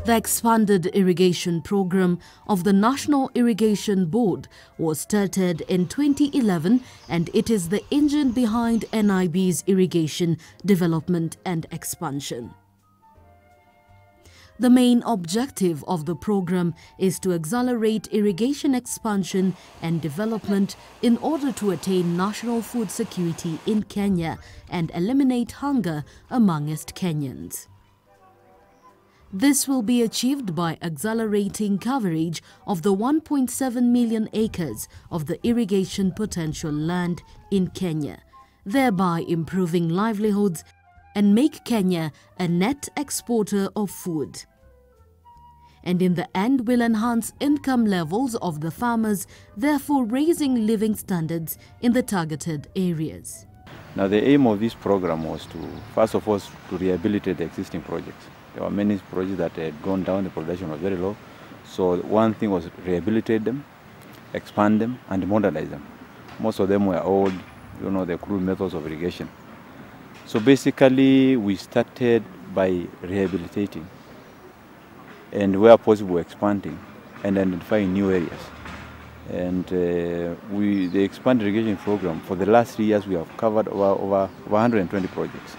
The expanded irrigation program of the National Irrigation Board was started in 2011 and it is the engine behind NIB's irrigation development and expansion. The main objective of the program is to accelerate irrigation expansion and development in order to attain national food security in Kenya and eliminate hunger amongst Kenyans. This will be achieved by accelerating coverage of the 1.7 million acres of the irrigation potential land in Kenya, thereby improving livelihoods and make Kenya a net exporter of food. And in the end will enhance income levels of the farmers, therefore raising living standards in the targeted areas. Now the aim of this program was to, first of all, to rehabilitate the existing projects. There were many projects that had gone down, the production was very low. So one thing was rehabilitate them, expand them, and modernize them. Most of them were old, the crude methods of irrigation. So basically, we started by rehabilitating and where possible expanding and identifying new areas. And the expanded irrigation program, for the last 3 years, we have covered over 120 projects,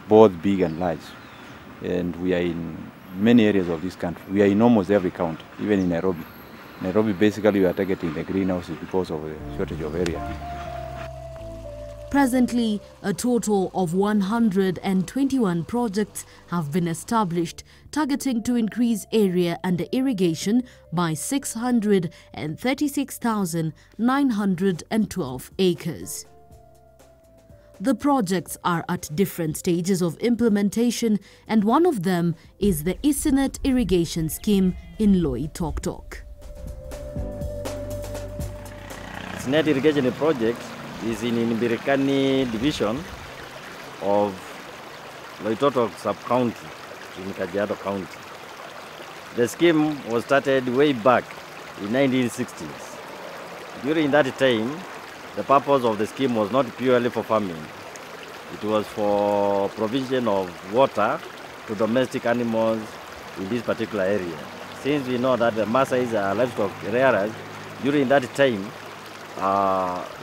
both big and large. And we are in many areas of this country. We are in almost every county, even in Nairobi. Nairobi, basically, we are targeting the greenhouses because of the shortage of area. Presently, a total of 121 projects have been established, targeting to increase area under irrigation by 636,912 acres. The projects are at different stages of implementation, and one of them is the Isinet irrigation scheme in Loitoktok. Isinet irrigation project is in Mbirikani division of Loitoktok sub-county in Kajiado County. The scheme was started way back in 1960s. During that time, the purpose of the scheme was not purely for farming. It was for provision of water to domestic animals in this particular area. Since we know that the Maasais are livestock rearers, during that time,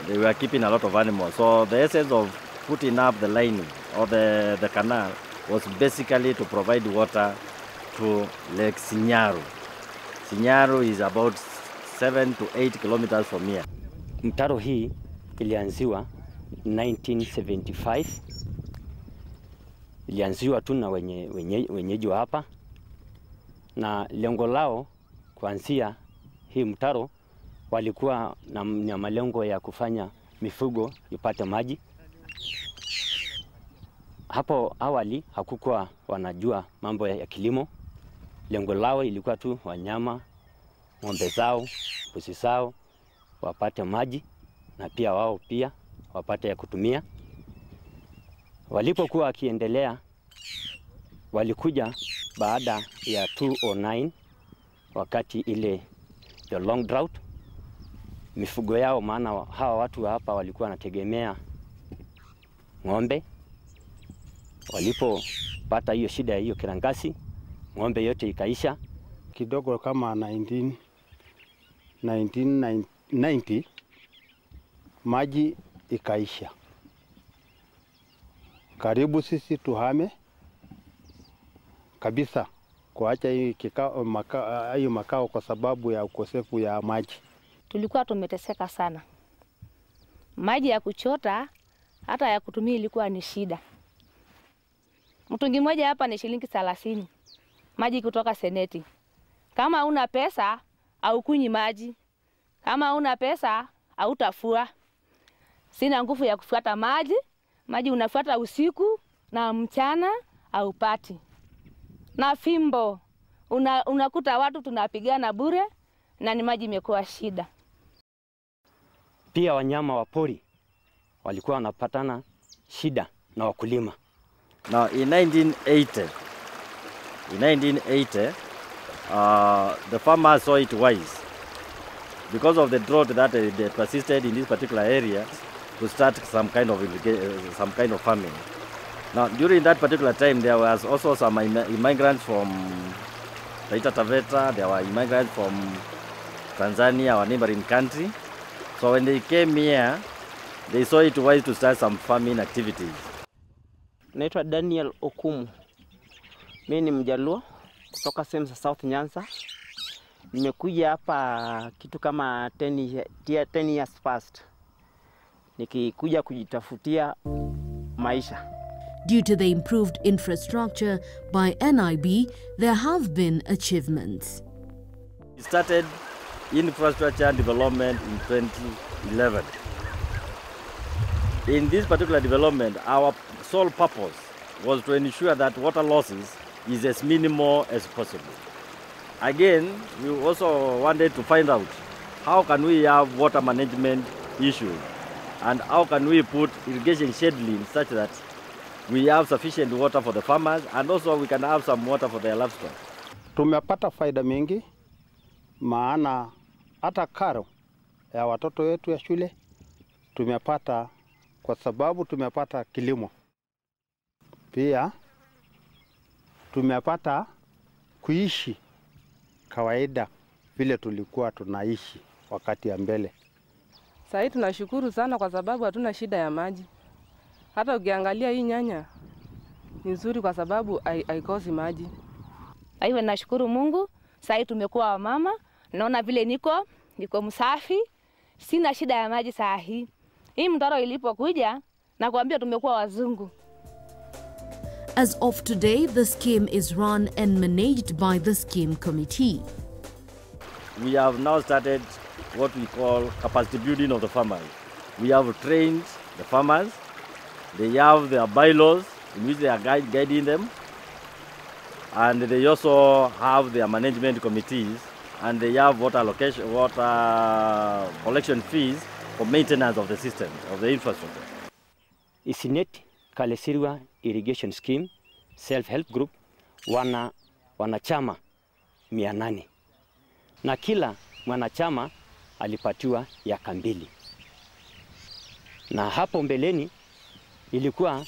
they were keeping a lot of animals. So the essence of putting up the lining or the canal was basically to provide water to Lake Sinyaru. Sinyaru is about 7 to 8 kilometers from here. Mtaro hii ilianziwa 1975. Ilianziwa tu na wenyeji wa hapa, na lengo lao kuanzia hii mtaro walikuwa na malengo ya kufanya mifugo ipate maji. Hapo awali hakukuwa wanajua mambo ya kilimo. Lengo lao ilikuwa tu wanyama, ng'ombe zao, mbuzi zao wapate maji na pia wao pia wapate ya kutumia. Walipokuwa wakiendelea, walikuja baada ya 2009 wakati ile the long drought. Mifugo yao, maana hawa watu hapa walikuwa wanategemea ng'ombe. Walipopata hiyo shida ya hiyo kirangasi, ng'ombe yote ikaisha. Kidogo kama 1990 maji ikaisha. Karibu sisi tuhame kabisa kuacha hii makao kwa sababu ya ukosefu ya maji. Tulikuwa tumeteseka sana. Maji ya kuchota hata ya kutumia ilikuwa ni shida. Mtungi mmoja hapa ni shilingi 30. Maji kutoka seneti. Kama una pesa au kunyi maji. Kama una pesa au tafua. Sina nguvu ya kufuata maji. Maji unafuata usiku na mchana au pati. Na fimbo. Unakuta watu tunapigana bure na ni maji imekuwa shida. Pia wanyama wa pori walikuwa wanapatana shida na wakulima. Now in 1980, the farmers saw it wise, because of the drought that persisted in this particular area, to start some kind of farming. Now during that particular time, there was also some immigrants from Taita Taveta. There were immigrants from Tanzania, our neighboring country. So when they came here, they saw it wise to start some farming activities. Naitwa Daniel Okumu. Mimi ni Mjaluo kutoka sehemu za South Nyanza. Nimekuja hapa kitu kama 10 years past. Nikikuja kujitafutia maisha. Due to the improved infrastructure by NIB, there have been achievements. We started infrastructure development in 2011. In this particular development, our sole purpose was to ensure that water losses is as minimal as possible. Again, we also wanted to find out how can we have water management issues and how can we put irrigation scheduling such that we have sufficient water for the farmers and also we can have some water for their livestock. Tumepata faida mingi, maana hata karo ya watoto wetu ya shule tumepata kwa sababu tumepata kilimo. Pia tumepata kuishi kawaida vile tulikuwa tunaishi wakati ya mbele. Sasa tunashukuru sana kwa sababu hatuna shida ya maji. Hata ukiangalia hii nyanya ni nzuri kwa sababu haikosi maji. Aiwe, nashukuru Mungu. Sasa tumekuwa wamama, naona vile niko msafi. Sina shida ya maji saa hii. Hii mtaro ilipokuja na kuambia tumekuwa wazungu. As of today, the scheme is run and managed by the scheme committee. We have now started what we call capacity building of the farmers. We have trained the farmers. They have their bylaws in which they are guiding them. And they also have their management committees, and they have water collection fees for maintenance of the system, of the infrastructure. Isinet Kalesirwa Irrigation Scheme Self-Help Group wanachama 800. Na kila mwanachama alipatiwa eka 2. Na hapo mbeleni ilikuwa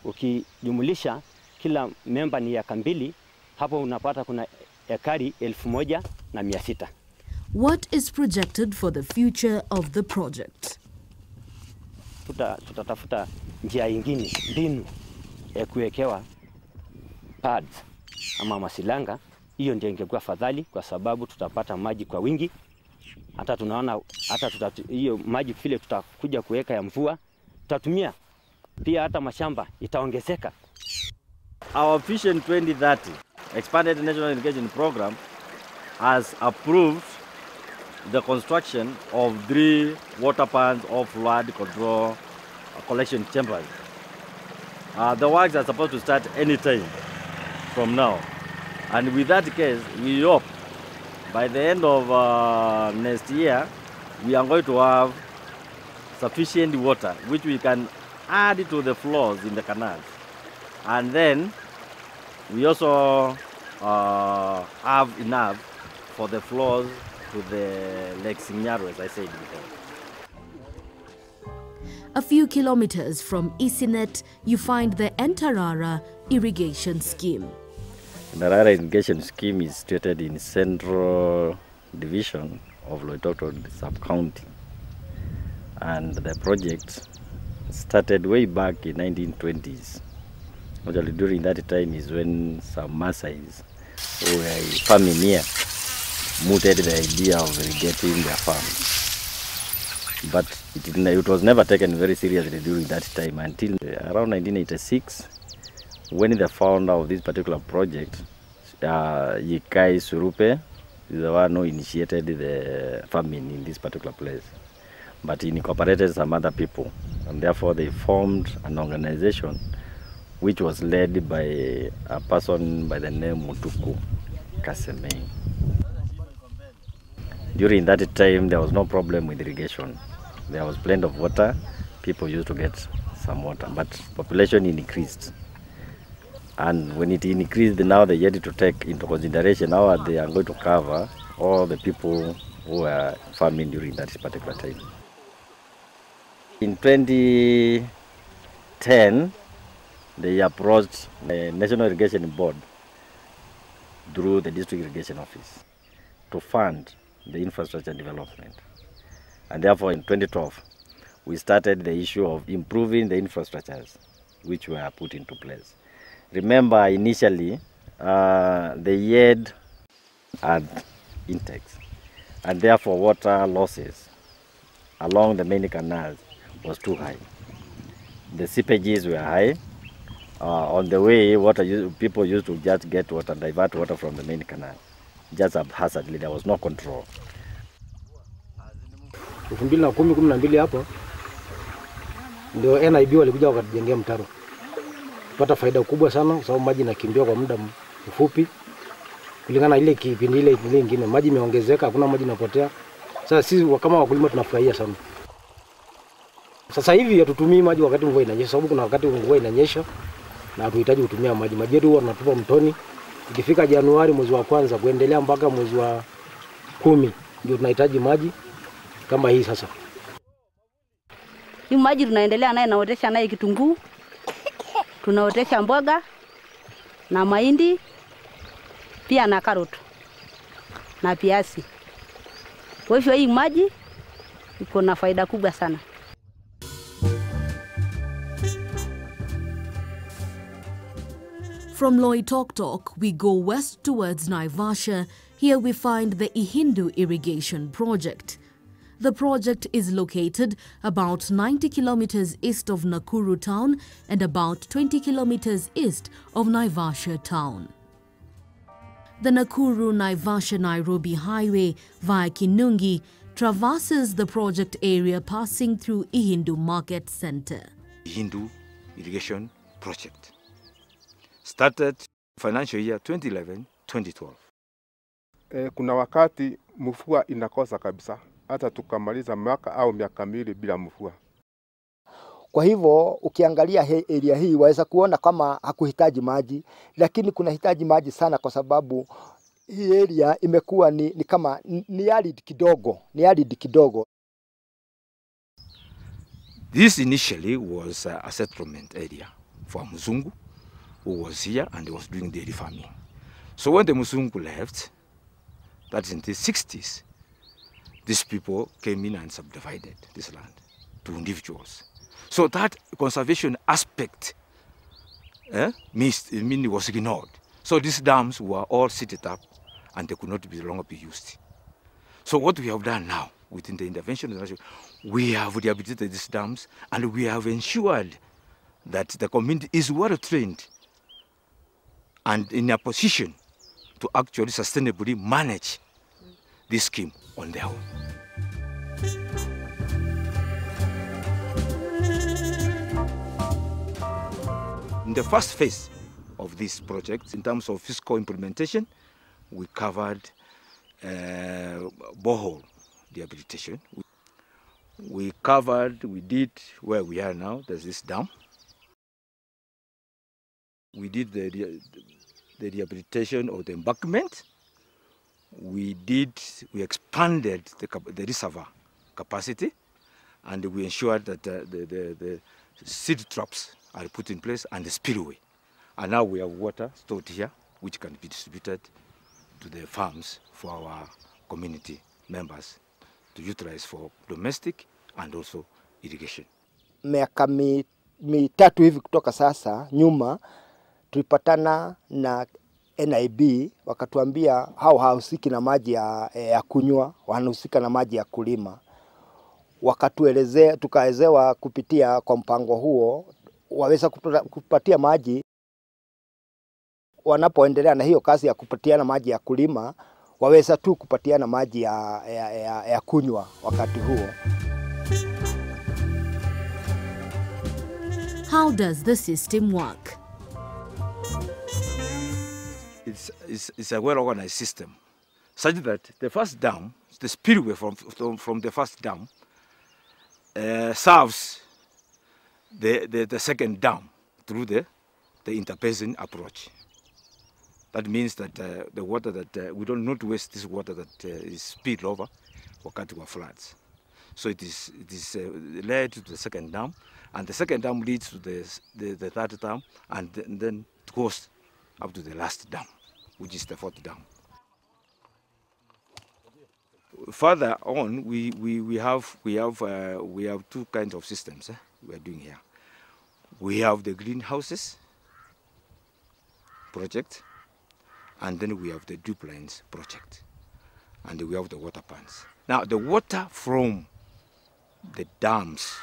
ukijumulisha kila member ni eka 2, hapo unapata kuna ekari 1600. What is projected for the future of the project? Tutatafuta njia nyingine, mbinu ya kuwekewa pads ama masilanga. Hiyo ndio ingekuwa fadhali kwa sababu tutapata maji kwa wingi. Hata tunaona hiyo maji vile tutakuja kuweka ya mvua tutatumia pia, hata mashamba itaongezeka. Our Vision 2030 Expanded National Irrigation Program has approved the construction of 3 water pans or flood control collection chambers. The works are supposed to start any time from now. And with that case, we hope by the end of next year, we are going to have sufficient water, which we can add to the flows in the canals. And then we also have enough for the flows to the Lake Sinyaro, as I said before. A few kilometers from Isinet, you find the Ntarara Irrigation Scheme. Ntarara Irrigation Scheme is situated in Central Division of Loitoktok Sub-County. And the project started way back in 1920s. Actually, during that time is when some Maasais who were farming here mooted the idea of irrigating their farms. But it was never taken very seriously during that time until around 1986, when the founder of this particular project, Yikai Surupe, is the one who initiated the farming in this particular place. But he incorporated some other people, and therefore they formed an organization which was led by a person by the name Mutuku Kasemei. During that time, there was no problem with irrigation. There was plenty of water. People used to get some water, but population increased. And when it increased, now they had to take into consideration how they are going to cover all the people who were farming during that particular time. In 2010, they approached the National Irrigation Board through the district irrigation office to fund the infrastructure development. And therefore in 2012, we started the issue of improving the infrastructures which were put into place. Remember, initially, the yield had intakes, and therefore water losses along the main canals was too high. The seepages were high. On the way, people used to just get water, divert water from the main canal, just haphazardly. There was no control. 2010-12 hapo ndio NIB walikuja wakatujengea mtaro. Tupata faida kubwa sana kwa sababu maji inakimbia kwa muda mfupi. Kulingana ile kipindi ile nyingine maji imeongezeka, hakuna maji inapotea. Sasa sisi kama wakulima tunafurahia sana. Sasa hivi hatutumii maji wakati mvua inanyesha, sababu kuna wakati mvua inanyesha na hatuhitaji kutumia maji. Maji yetu huwa tunatupa mtoni. Ikifika Januari mwezi wa kwanza kuendelea mpaka mwezi wa 10 ndio tunahitaji maji kama hii sasa. Hii maji tunaendelea naye, naotesha naye kitunguu, tunaotesha mboga na mahindi pia na karoti na piasi. Kwa hivyo hii maji iko na faida kubwa sana. From Loitoktok, we go west towards Naivasha. Here we find the Ihindu Irrigation Project. The project is located about 90 kilometers east of Nakuru town and about 20 kilometers east of Naivasha town. The Nakuru-Naivasha-Nairobi highway via Kinungi traverses the project area passing through Ihindu Market Center. Ihindu Irrigation Project started financial year 2011-2012. Kuna wakati mvua inakosa kabisa, hata tukamaliza mwaka au miaka miwili bila mvua. Kwa hivyo ukiangalia area hii waweza kuona kama hakuhitaji maji, lakini kuna hitaji maji sana kwa sababu hii area imekuwa ni kama ni arid kidogo. This initially was a settlement area for Mzungu, who was here and he was doing dairy farming. So when the Mzungu left, that's in the 60s, these people came in and subdivided this land to individuals. So that conservation aspect was ignored. So these dams were all seated up and they could not no longer be used. So what we have done now within the intervention, we have rehabilitated these dams and we have ensured that the community is well trained and in a position to actually sustainably manage this scheme on their own. In the first phase of this project, in terms of fiscal implementation, we covered borehole rehabilitation. We did where we are now, there's this dam. We did the rehabilitation of the embankment. We expanded the reservoir capacity, and we ensured that the seed traps are put in place and the spillway. And now we have water stored here, which can be distributed to the farms for our community members to utilize for domestic and also irrigation. Miaka mitatu hivi kutoka sasa nyuma tulipatana na NIB wakatuambia hao hahusiki na maji ya kunywa, wanahusika na maji ya kulima. Wakatuelezea, tukaelezewa kupitia kwa mpango huo waweza kupatia maji wanapoendelea na hiyo kazi ya kupatiana maji ya kulima, waweza tu kupatiana maji ya kunywa wakati huo. How does the system work? It's a well-organized system, such that the first dam, the spillway from the first dam, serves the second dam through the interbasin approach. That means that the water that we don't not waste this water that is spilled over wakati wa floods. So it is led to the second dam, and the second dam leads to the third dam, and then it goes up to the last dam. which is the fourth dam. Further on, we have two kinds of systems we are doing here. We have the greenhouses project, and then we have the drip lines project, and we have the water pans. Now, the water from the dams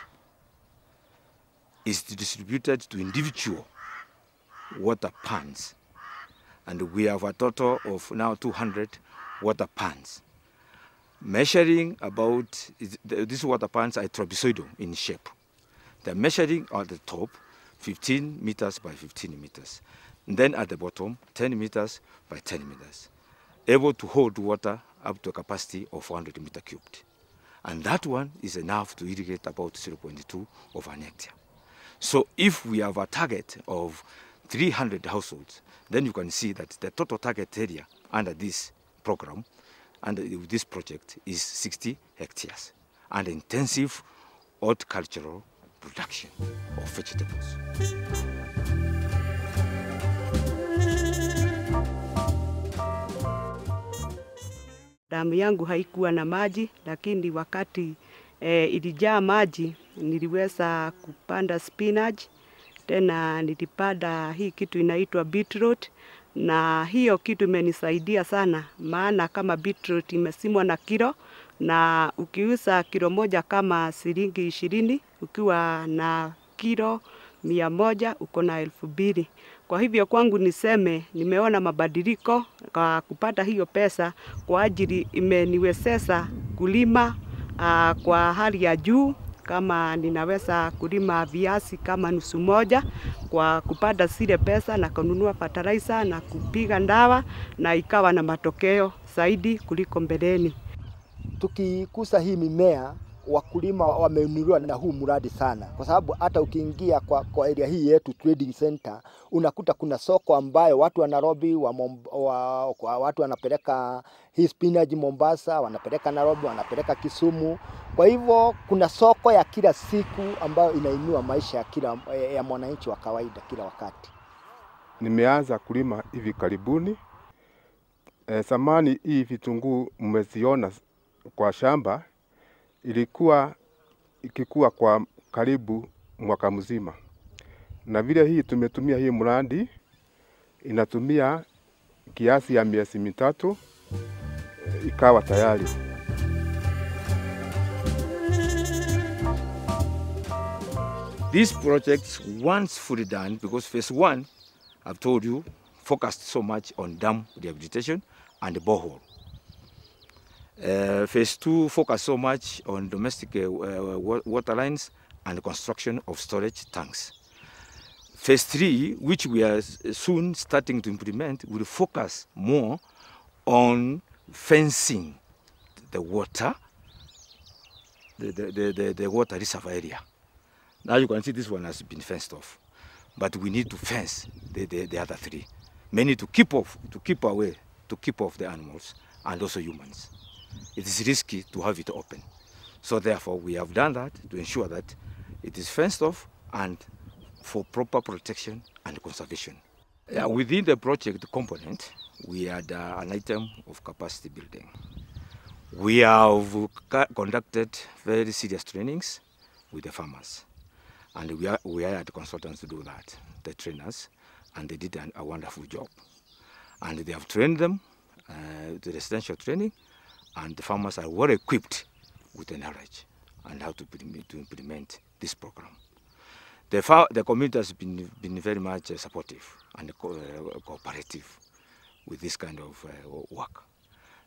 is distributed to individual water pans, and we have a total of now 200 water pans. Measuring about, these water pans are trapezoidal in shape. They're measuring at the top 15 meters by 15 meters. And then at the bottom, 10 meters by 10 meters. Able to hold water up to a capacity of 400 meter cubed. And that one is enough to irrigate about 0.2 of an hectare. So if we have a target of 300 households, then you can see that the total target area under this program, under this project, is 60 hectares, and intensive horticultural production of vegetables. Damu yangu haikuwa na maji, lakini wakati ilijaa maji niliweza kupanda spinach, tena nilipanda hii kitu inaitwa beetroot, na hiyo kitu imenisaidia sana, maana kama beetroot imesimwa na kilo, na ukiuza kilo moja kama shilingi 20, ukiwa na kilo 100 uko na 2,000. Kwa hivyo kwangu niseme nimeona mabadiliko kwa kupata hiyo pesa, kwa ajili imeniwezesha kulima kwa hali ya juu. Kama ninaweza kulima viazi kama nusu moja kwa kupata zile pesa na kununua fertilizer na kupiga dawa, na ikawa na matokeo zaidi kuliko mbeleni. Tukikusa hii mimea, wakulima wamenunuliwa na huu mradi sana, kwa sababu hata ukiingia kwa area hii yetu trading center, unakuta kuna soko ambayo watu wa Nairobi watu wanapeleka hii spinach Mombasa, wanapeleka Nairobi, wanapeleka Kisumu. Kwa hivyo kuna soko ya kila siku ambayo inainua maisha ya mwananchi wa kawaida kila wakati. Nimeanza kulima hivi karibuni. Zamani hii vitunguu mmeziona kwa shamba ilikuwa ikikua kwa karibu mwaka mzima. Na vile hii tumetumia hii mradi inatumia kiasi ya miezi 3 ikawa tayari. These projects, once fully done, because phase 1, I've told you, focused so much on dam rehabilitation and borehole. Phase 2 focused so much on domestic water lines and construction of storage tanks. Phase 3, which we are soon starting to implement, will focus more on fencing the water, the water reservoir area. Now you can see this one has been fenced off, but we need to fence the other 3, mainly to keep off the animals and also humans. It is risky to have it open. So therefore we have done that to ensure that it is fenced off and for proper protection and conservation. Within the project component, we had an item of capacity building. We have conducted very serious trainings with the farmers, and we hired consultants to do that, the trainers, and they did a wonderful job. And they have trained them to residential training, and the farmers are well equipped with the knowledge and how to implement this program. The community has been very much supportive and cooperative with this kind of work.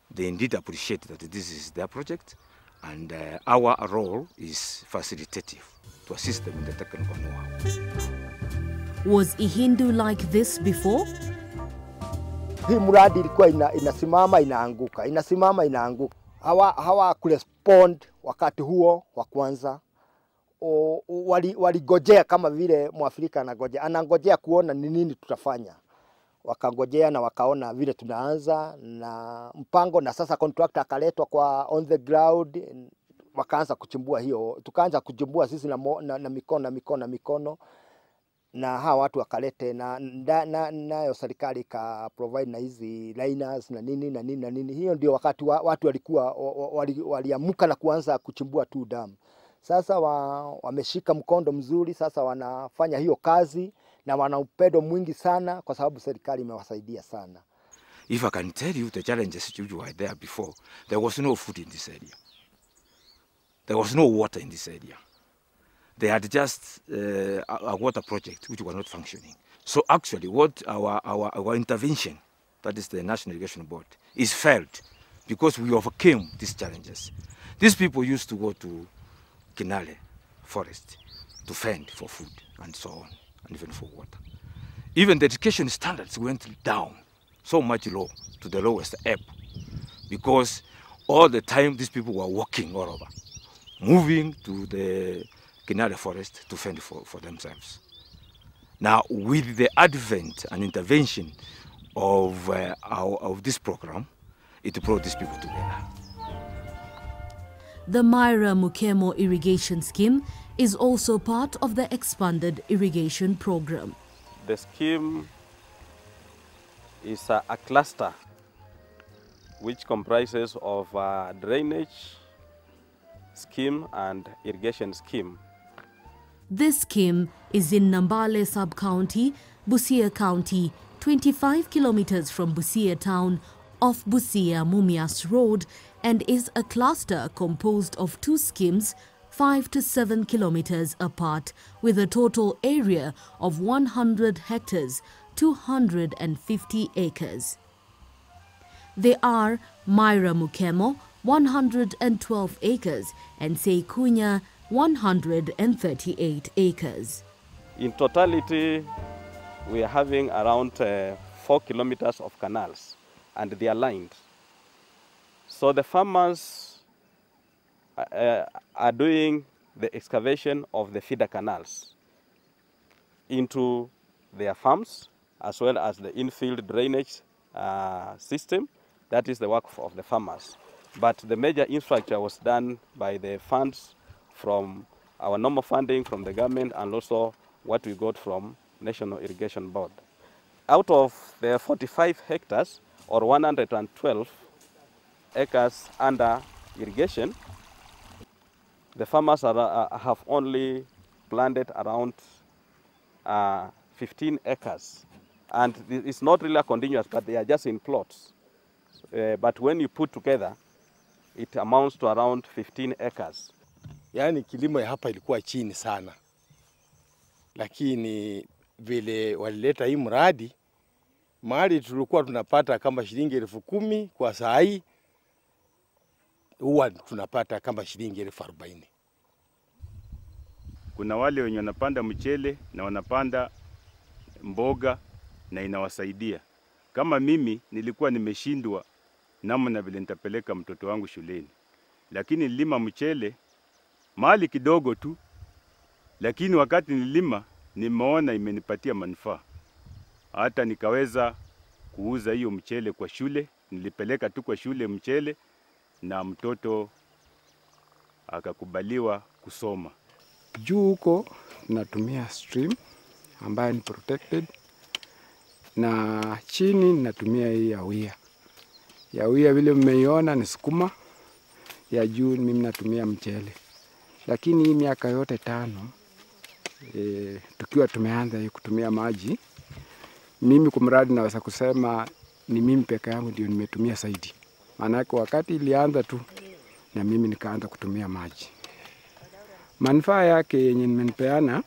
They indeed appreciate that this is their project, and our role is facilitative to assist them in the technical know-how. Was Ihindu like this before? Hii mradi ilikuwa inasimama inaanguka, inasimama inaanguka. Hawa kurespond wakati huo wa kwanza. Waligojea kama vile Mwafrika anangojea kuona ni nini tutafanya. Wakangojea na wakaona vile tunaanza na mpango, na sasa contractor akaletwa kwa on the ground, wakaanza kuchimbua hiyo. Tukaanza kuchimbua sisi na mikono. na hawa watu wakalete nayo serikali ka provide na hizi liners na nini na nini na nini. Hiyo ndio wakati watu walikuwa waliamuka na kuanza kuchimbua tu damu. Sasa wameshika mkondo mzuri, sasa wanafanya hiyo kazi na wana upendo mwingi sana kwa sababu serikali imewasaidia sana. If I can tell you the challenges which were there before, there was no food in this area. There was no water in this area. They had just a water project which was not functioning. So actually what our intervention, that is the National Irrigation Board, is failed because we overcame these challenges. These people used to go to Kinale forest to fend for food and so on, and even for water. Even the education standards went down so much low, to the lowest ebb, because all the time these people were walking all over, moving to the Kinale forest to fend for themselves. Now, with the advent and intervention of this program, it brought these people together. The Myra Mukemo irrigation scheme is also part of the expanded irrigation program. The scheme is a cluster which comprises of a drainage scheme and irrigation scheme. This scheme is in Nambale sub-county, Busia County, 25 kilometers from Busia town, off Busia Mumias Road, and is a cluster composed of 2 schemes 5 to 7 kilometers apart, with a total area of 100 hectares, 250 acres. They are Myra Mukemo, 112 acres, and Seikunya, 138 acres. In totality, we are having around 4 kilometers of canals, and they are lined. So the farmers are doing the excavation of the feeder canals into their farms, as well as the infield drainage system. That is the work of the farmers. But the major infrastructure was done by the funds from our normal funding from the government, and also what we got from National Irrigation Board. Out of the 45 hectares, or 112 acres under irrigation, the farmers have only planted around 15 acres. And it's not really continuous, but they are just in plots. But when you put together, it amounts to around 15 acres. Yaani kilimo ya hapa ilikuwa chini sana, lakini vile walileta hii mradi, mahali tulikuwa tunapata kama shilingi 10,000 kwa saa hii huwa tunapata kama shilingi 40,000. Kuna wale wenye wanapanda mchele na wanapanda mboga na inawasaidia. Kama mimi nilikuwa nimeshindwa namna vile nitapeleka mtoto wangu shuleni, lakini nilima mchele mahali kidogo tu, lakini wakati nilima nimeona imenipatia manufaa. Hata nikaweza kuuza hiyo mchele kwa shule, nilipeleka tu kwa shule mchele na mtoto akakubaliwa kusoma. Juu huko natumia stream ambayo ni protected, na chini natumia hii yawia. Yawia vile mmeiona ni sukuma, ya juu mimi natumia mchele. Lakini hii miaka yote 5 tukiwa tumeanza kutumia maji, mimi kwa mradi naweza kusema ni mimi peke yangu ndio nimetumia zaidi. Maana wakati ilianza tu na mimi nikaanza kutumia maji. Manufaa yake yenye nimenipeana,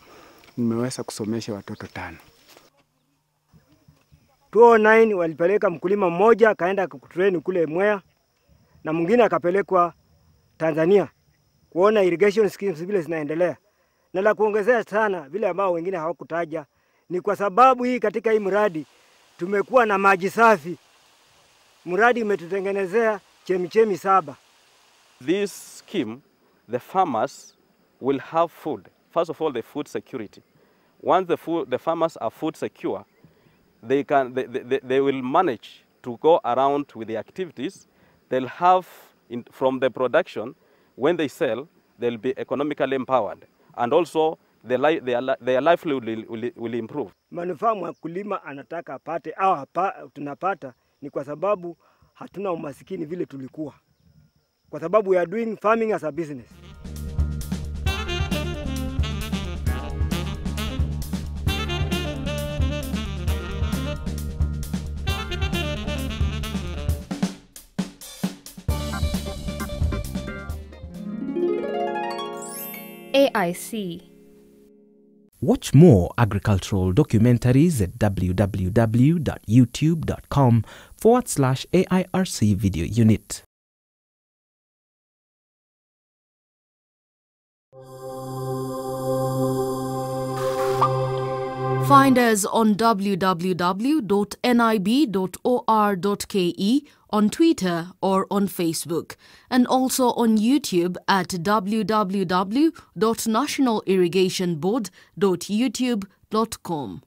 nimeweza kusomesha watoto 5. 2009 walipeleka mkulima mmoja akaenda kutrain kule Mwea, na mwingine akapelekwa Tanzania kuona irrigation schemes vile zinaendelea. Na la kuongezea sana vile ambao wengine hawakutaja ni kwa sababu hii katika hii mradi tumekuwa na maji safi. Mradi umetutengenezea chemichemi 7. This scheme, the farmers will have food. First of all, the food security. Once the farmers are food secure, they will manage to go around with the activities. They'll have, from the production, when they sell, they'll be economically empowered. And also, their livelihood will improve. Manufaa mkulima anataka apate au tunapata ni kwa sababu hatuna umasikini vile tulikuwa. Kwa sababu we are doing farming as a business. AIC. Watch more agricultural documentaries at www.youtube.com/AIRC video unit. Find us on www.nib.or.ke, on Twitter or on Facebook, and also on YouTube at www.nationalirrigationboard.youtube.com.